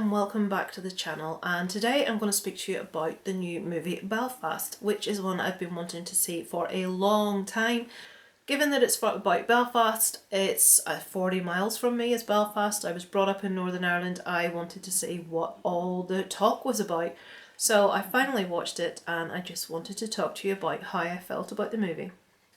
and welcome back to the channel, and today I'm going to speak to you about the new movie Belfast, which is one I've been wanting to see for a long time. Given that it's about Belfast, it's 40 miles from me is Belfast. I was brought up in Northern Ireland. I wanted to see what all the talk was about. So I finally watched it and I just wanted to talk to you about how I felt about the movie.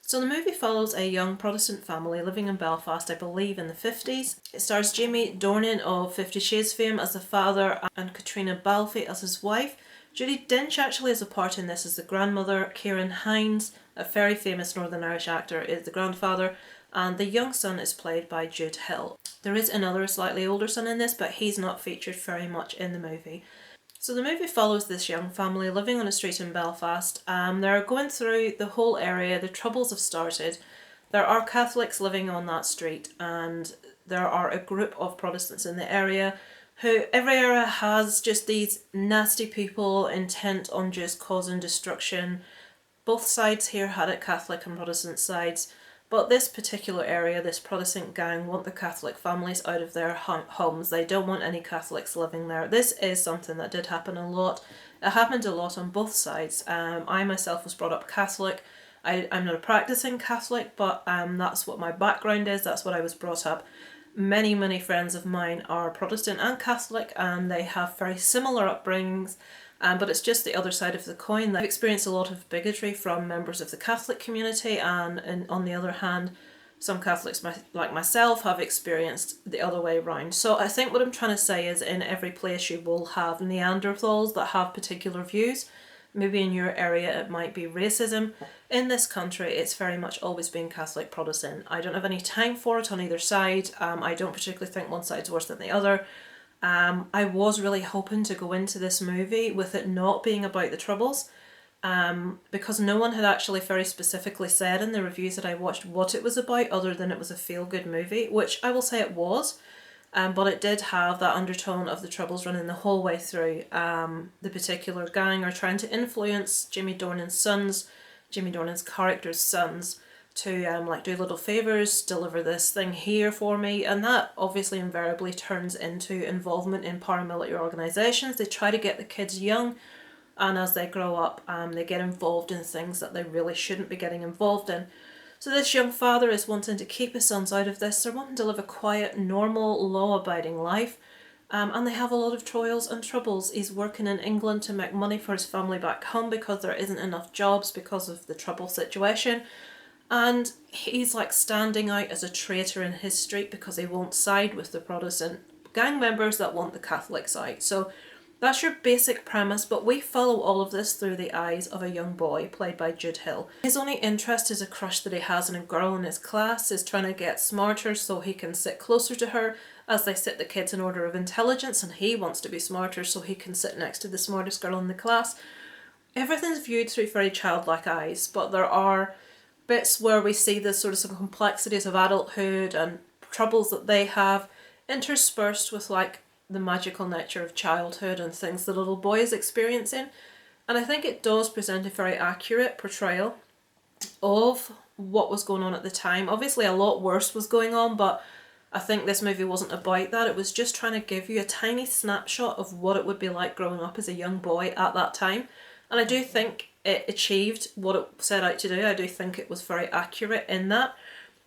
So the movie follows a young Protestant family living in Belfast, I believe in the 50s. It stars Jamie Dornan of 50 Shades fame as the father and Katrina Balfe as his wife. Judy Dench actually has a part in this as the grandmother. Ciarán Hinds, a very famous Northern Irish actor, is the grandfather, and the young son is played by Jude Hill. There is another slightly older son in this, but he's not featured very much in the movie. So the movie follows this young family living on a street in Belfast. They're going through the whole area. The troubles have started. There are Catholics living on that street, and there are a group of Protestants in the area who every area has just these nasty people intent on just causing destruction. Both sides here had it, Catholic and Protestant sides. But this particular area, this Protestant gang, want the Catholic families out of their homes. They don't want any Catholics living there. This is something that did happen a lot. It happened a lot on both sides. I myself was brought up Catholic. I'm not a practicing Catholic, but that's what my background is. That's what I was brought up. Many friends of mine are Protestant and Catholic, and they have very similar upbringings. But it's just the other side of the coin. They've experienced a lot of bigotry from members of the Catholic community, and on the other hand, some Catholics like myself have experienced the other way around. So I think what I'm trying to say is in every place you will have Neanderthals that have particular views. Maybe in your area it might be racism. In this country it's very much always been Catholic Protestant. I don't have any time for it on either side. I don't particularly think one side's worse than the other. I was really hoping to go into this movie with it not being about the Troubles, because no one had actually very specifically said in the reviews that I watched what it was about other than it was a feel-good movie, which I will say it was, but it did have that undertone of the Troubles running the whole way through. The particular gang are trying to influence Jamie Dornan's character's sons, to do little favours, deliver this thing here for me, and that obviously invariably turns into involvement in paramilitary organisations. They try to get the kids young, and as they grow up they get involved in things that they really shouldn't be getting involved in. So this young father is wanting to keep his sons out of this. They're wanting to live a quiet, normal, law-abiding life, and they have a lot of trials and troubles. He's working in England to make money for his family back home because there isn't enough jobs because of the trouble situation. And he's like standing out as a traitor in his street because he won't side with the Protestant gang members that want the Catholics out. So that's your basic premise, but we follow all of this through the eyes of a young boy played by Jude Hill. His only interest is a crush that he has on a girl in his class, is trying to get smarter so he can sit closer to her as they sit the kids in order of intelligence, and he wants to be smarter so he can sit next to the smartest girl in the class. Everything's viewed through very childlike eyes, but there are bits where we see the sort of some complexities of adulthood and troubles that they have interspersed with like the magical nature of childhood and things the little boy is experiencing. And I think it does present a very accurate portrayal of what was going on at the time. Obviously a lot worse was going on, but I think this movie wasn't about that. It was just trying to give you a tiny snapshot of what it would be like growing up as a young boy at that time. And I do think it achieved what it set out to do. I do think it was very accurate in that.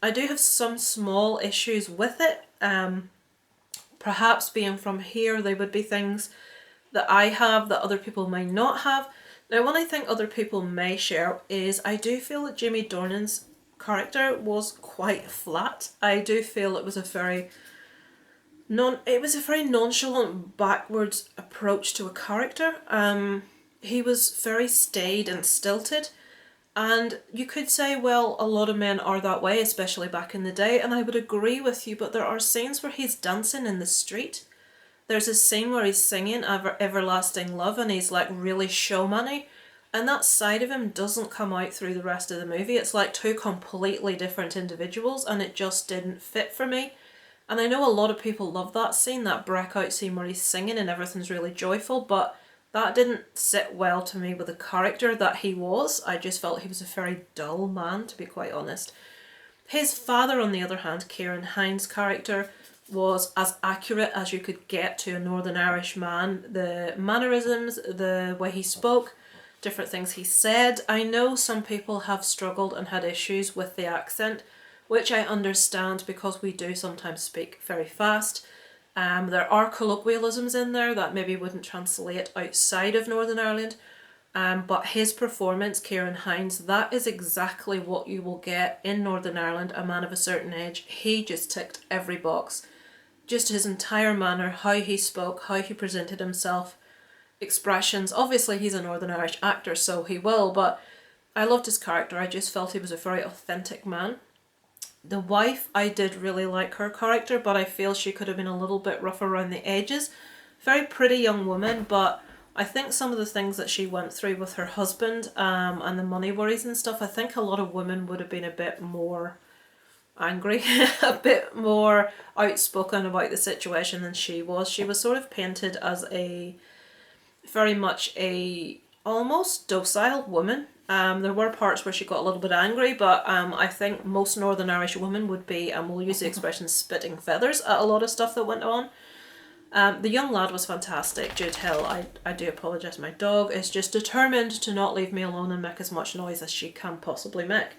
I do have some small issues with it. Perhaps being from here, there would be things that I have that other people may not have. Now, one I think other people may share is I do feel that Jamie Dornan's character was quite flat. I do feel it was a very nonchalant, backwards approach to a character. He was very staid and stilted, and you could say, well, a lot of men are that way, especially back in the day, and I would agree with you, but there are scenes where he's dancing in the street. There's a scene where he's singing Everlasting Love and he's like really showman-y, and that side of him doesn't come out through the rest of the movie. It's like two completely different individuals, and it just didn't fit for me. And I know a lot of people love that scene, that breakout scene where he's singing and everything's really joyful, but that didn't sit well to me with the character that he was. I just felt he was a very dull man, to be quite honest. His father, on the other hand, Ciarán Hinds' character, was as accurate as you could get to a Northern Irish man. The mannerisms, the way he spoke, different things he said. I know some people have struggled and had issues with the accent, which I understand because we do sometimes speak very fast. There are colloquialisms in there that maybe wouldn't translate outside of Northern Ireland. But his performance, Ciarán Hinds, that is exactly what you will get in Northern Ireland, a man of a certain age. He just ticked every box. Just his entire manner, how he spoke, how he presented himself, expressions. Obviously he's a Northern Irish actor, so he will, but I loved his character. I just felt he was a very authentic man. The wife, I did really like her character, but I feel she could have been a little bit rough around the edges. Very pretty young woman, but I think some of the things that she went through with her husband and the money worries and stuff, I think a lot of women would have been a bit more angry, a bit more outspoken about the situation than she was. She was sort of painted as a very much a almost docile woman. There were parts where she got a little bit angry, but I think most Northern Irish women would be, and we'll use the expression, spitting feathers at a lot of stuff that went on. The young lad was fantastic, Jude Hill. I do apologise, my dog is just determined to not leave me alone and make as much noise as she can possibly make.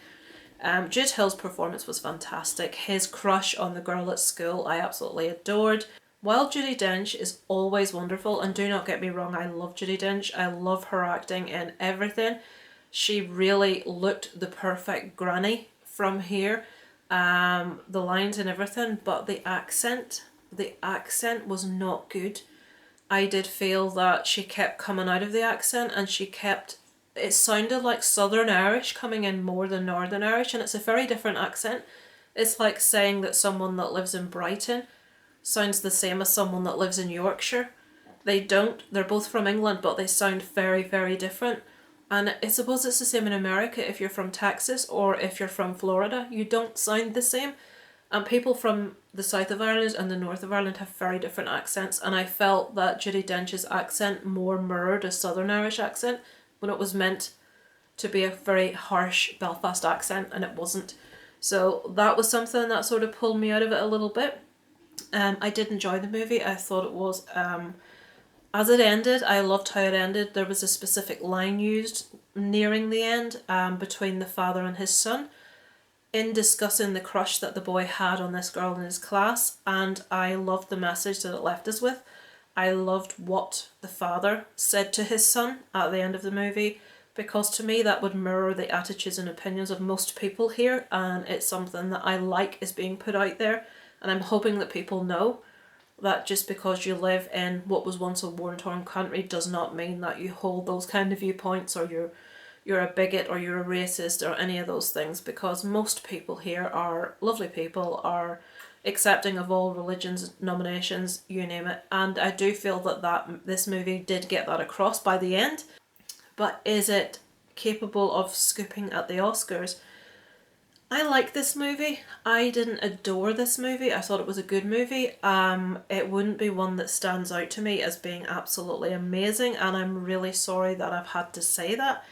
Jude Hill's performance was fantastic. His crush on the girl at school I absolutely adored. While Judi Dench is always wonderful, and do not get me wrong, I love Judi Dench. I love her acting in everything. She really looked the perfect granny from here. The lines and everything, but the accent was not good. I did feel that she kept coming out of the accent and it sounded like Southern Irish coming in more than Northern Irish, and it's a very different accent. It's like saying that someone that lives in Brighton sounds the same as someone that lives in Yorkshire. They don't. They're both from England, but they sound very, very different. And I suppose it's the same in America. If you're from Texas or if you're from Florida, you don't sound the same. And people from the south of Ireland and the north of Ireland have very different accents. And I felt that Judi Dench's accent more mirrored a Southern Irish accent when it was meant to be a very harsh Belfast accent, and it wasn't. So that was something that sort of pulled me out of it a little bit. I did enjoy the movie. I thought it was, as it ended, I loved how it ended. There was a specific line used nearing the end between the father and his son in discussing the crush that the boy had on this girl in his class, and I loved the message that it left us with. I loved what the father said to his son at the end of the movie, because to me that would mirror the attitudes and opinions of most people here, and it's something that I like is being put out there, and I'm hoping that people know that just because you live in what was once a war-torn country does not mean that you hold those kind of viewpoints, or you're a bigot or you're a racist or any of those things, because most people here are lovely people, are accepting of all religions, denominations, you name it. And I do feel that this movie did get that across by the end. But is it capable of scooping at the Oscars? I like this movie. I didn't adore this movie. I thought it was a good movie. It wouldn't be one that stands out to me as being absolutely amazing, and I'm really sorry that I've had to say that.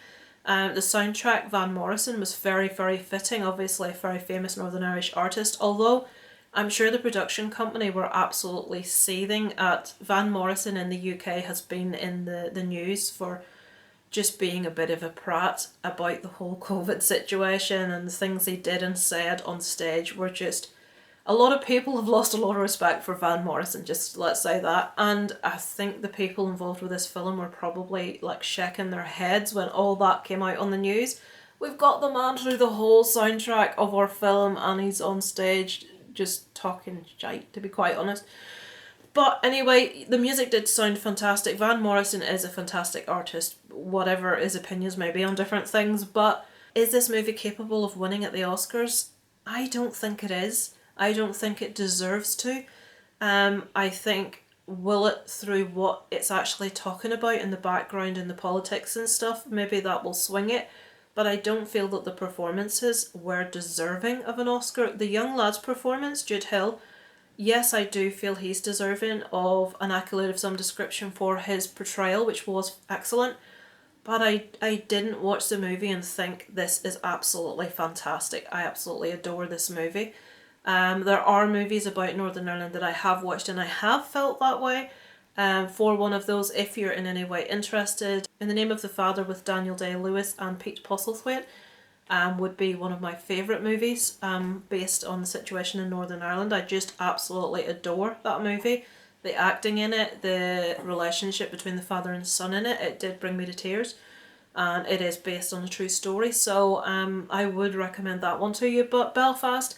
The soundtrack, Van Morrison, was very, very fitting. Obviously a very famous Northern Irish artist, although I'm sure the production company were absolutely seething at Van Morrison in the UK has been in the news for just being a bit of a prat about the whole COVID situation, and the things he did and said on stage were just... A lot of people have lost a lot of respect for Van Morrison, just let's say that. And I think the people involved with this film were probably like shaking their heads when all that came out on the news. We've got the man through the whole soundtrack of our film and he's on stage just talking shite, to be quite honest. But anyway, the music did sound fantastic. Van Morrison is a fantastic artist, whatever his opinions may be on different things. But is this movie capable of winning at the Oscars? I don't think it is. I don't think it deserves to. I think, will it, through what it's actually talking about in the background and the politics and stuff, maybe that will swing it. But I don't feel that the performances were deserving of an Oscar. The young lad's performance, Jude Hill, yes, I do feel he's deserving of an accolade of some description for his portrayal, which was excellent. But I didn't watch the movie and think this is absolutely fantastic. I absolutely adore this movie. There are movies about Northern Ireland that I have watched and I have felt that way. For one of those, if you're in any way interested, In the Name of the Father with Daniel Day-Lewis and Pete Postlethwaite would be one of my favourite movies based on the situation in Northern Ireland. I just absolutely adore that movie. The acting in it, the relationship between the father and son in it, it did bring me to tears. And it is based on a true story, so I would recommend that one to you. But Belfast,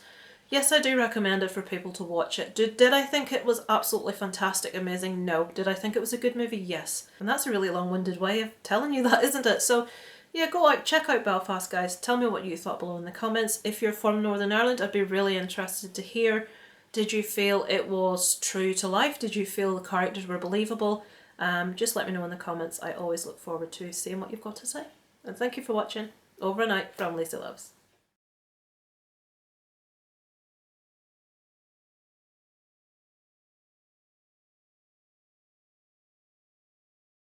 yes, I do recommend it for people to watch it. Did I think it was absolutely fantastic, amazing? No. Did I think it was a good movie? Yes. And that's a really long-winded way of telling you that, isn't it? So yeah, go out, check out Belfast, guys. Tell me what you thought below in the comments. If you're from Northern Ireland, I'd be really interested to hear. Did you feel it was true to life? Did you feel the characters were believable? Just let me know in the comments. I always look forward to seeing what you've got to say. And thank you for watching. Over and out from Lisa Loves.